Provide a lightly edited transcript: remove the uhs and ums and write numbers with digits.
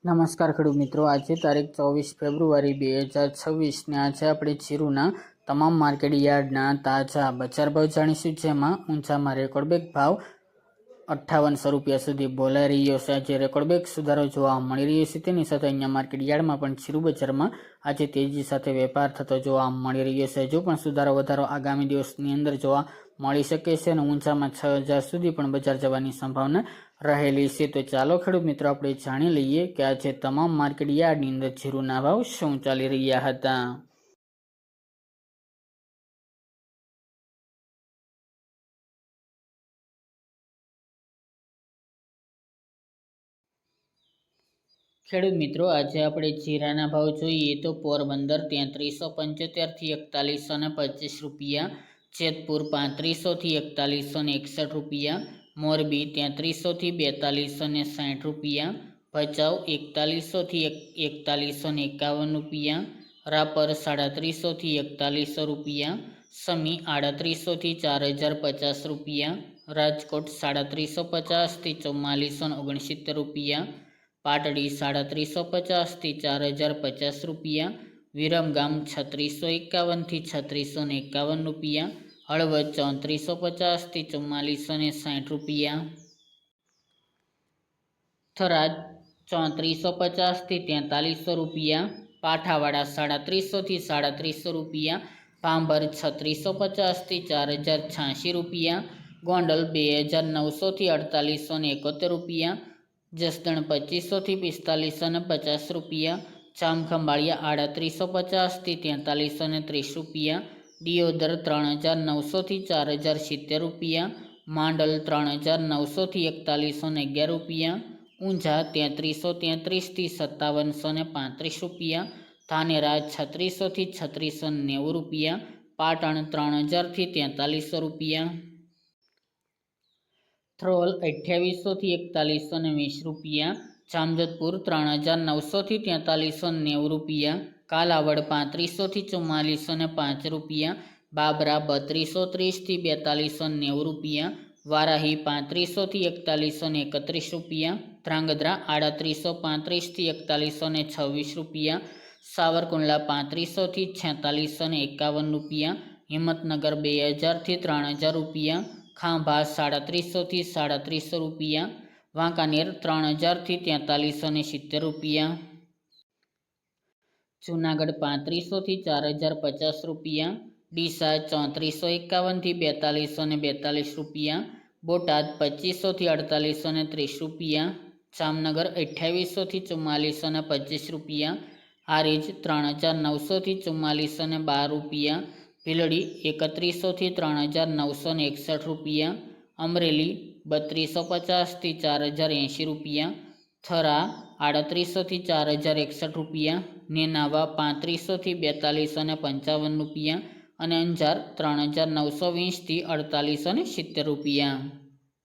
નમસ્કાર ખેડૂત મિત્રો, આજે તારીખ 24 ફેબ્રુઆરી 2026 ને આજે આપણે જીરુના તમામ માર્કેટ યાર્ડના તાજા બજાર ભાવ જાણીશું, જેમાં ઊંચામાં રેકોર્ડબ્રેક ભાવ 5800 રૂપિયા સુધી બોલાઈ રહ્યો છે। આજે રેકોર્ડબ્રેક સુધારો જોવા મળી રહ્યો છે। તેની સાથે અહીંયા માર્કેટ યાર્ડમાં પણ જીરુ બજારમાં આજે તેજી સાથે વેપાર થતો જોવા મળી રહ્યો છે। જો પણ સુધારો વધારો આગામી દિવસની અંદર જોવા મળી શકે છે અને ઊંચામાં 6000 સુધી પણ બજાર જવાની સંભાવના રહેલી છે। તો ચાલો ખેડૂત મિત્રો, આપણે જાણી લઈએ કે આજે તમામ માર્કેટ યાર્ડની અંદર જીરુના ભાવ શું ચાલી રહ્યા હતા। ખેડૂત મિત્રો, આજે આપણે જીરાના ભાવ જોઈએ તો પોરબંદર 3375 થી 4125 રૂપિયા, જેતપુર 3500 થી 4161 રૂપિયા, મોરબી 3300 થી 4260 રૂપિયા, ભચાઉ 4100 થી 4151 રૂપિયા, રાપર 3700 થી 4100 રૂપિયા, સમી 3800 થી 4050 રૂપિયા, રાજકોટ 3750 થી 4469 રૂપિયા, પાટડી 3750 થી 4050 રૂપિયા, વિરમગામ 3651 થી 3651 રૂપિયા, હળવદ 3450 થી 4460 રૂપિયા, થરાદ 3450 થી 4300 રૂપિયા, પાઠાવાડા 3700 થી 3700 રૂપિયા, ભાંભર 3650 થી 4086 રૂપિયા, ગોંડલ 2900 થી 4871 રૂપિયા, જસદણ 2500 થી 4550 રૂપિયા, જામખંભાળિયા 3850 થી 4330 રૂપિયા, દિયોદર 3900 થી 4070 રૂપિયા, માંડલ 3900 થી 4111 રૂપિયા, ઊંઝા 3333 થી 5735 રૂપિયા, ધાનેરા 3600 થી 3690 રૂપિયા, પાટણ 3000 થી 4300 રૂપિયા, થ્રોલ 2800 થી 4120 રૂપિયા, જામજોધપુર 3900 થી 4390 રૂપિયા, કાલાવડ 3500 થી 4405 રૂપિયા, બાબરા 3230 થી 4290 રૂપિયા, વારાહી 3500 થી 4131 રૂપિયા, ધ્રાંગધ્રા 3835 થી 4126 રૂપિયા, સાવરકુંડલા 3500 થી 4651 રૂપિયા, હિંમતનગર 2000 થી 3000 રૂપિયા, ખાંભા 3700 થી 3700 રૂપિયા, વાંકાનેર 3000 થી 4370 રૂપિયા, જૂનાગઢ 3500 થી 4050 રૂપિયા, ડીસા 3451 થી 4242 રૂપિયા, બોટાદ 2500 થી 4830 રૂપિયા, જામનગર 2800 થી 4425 રૂપિયા, હારીજ 3900 થી 4412 રૂપિયા, ભીલડી 3100 થી 3961 રૂપિયા, અમરેલી 3250 થી 4080 રૂપિયા, થરા 3800 થી 4061 રૂપિયા, નેનાવા 3500 થી 4255 રૂપિયા અને અંજાર 3920 થી 4870 રૂપિયા।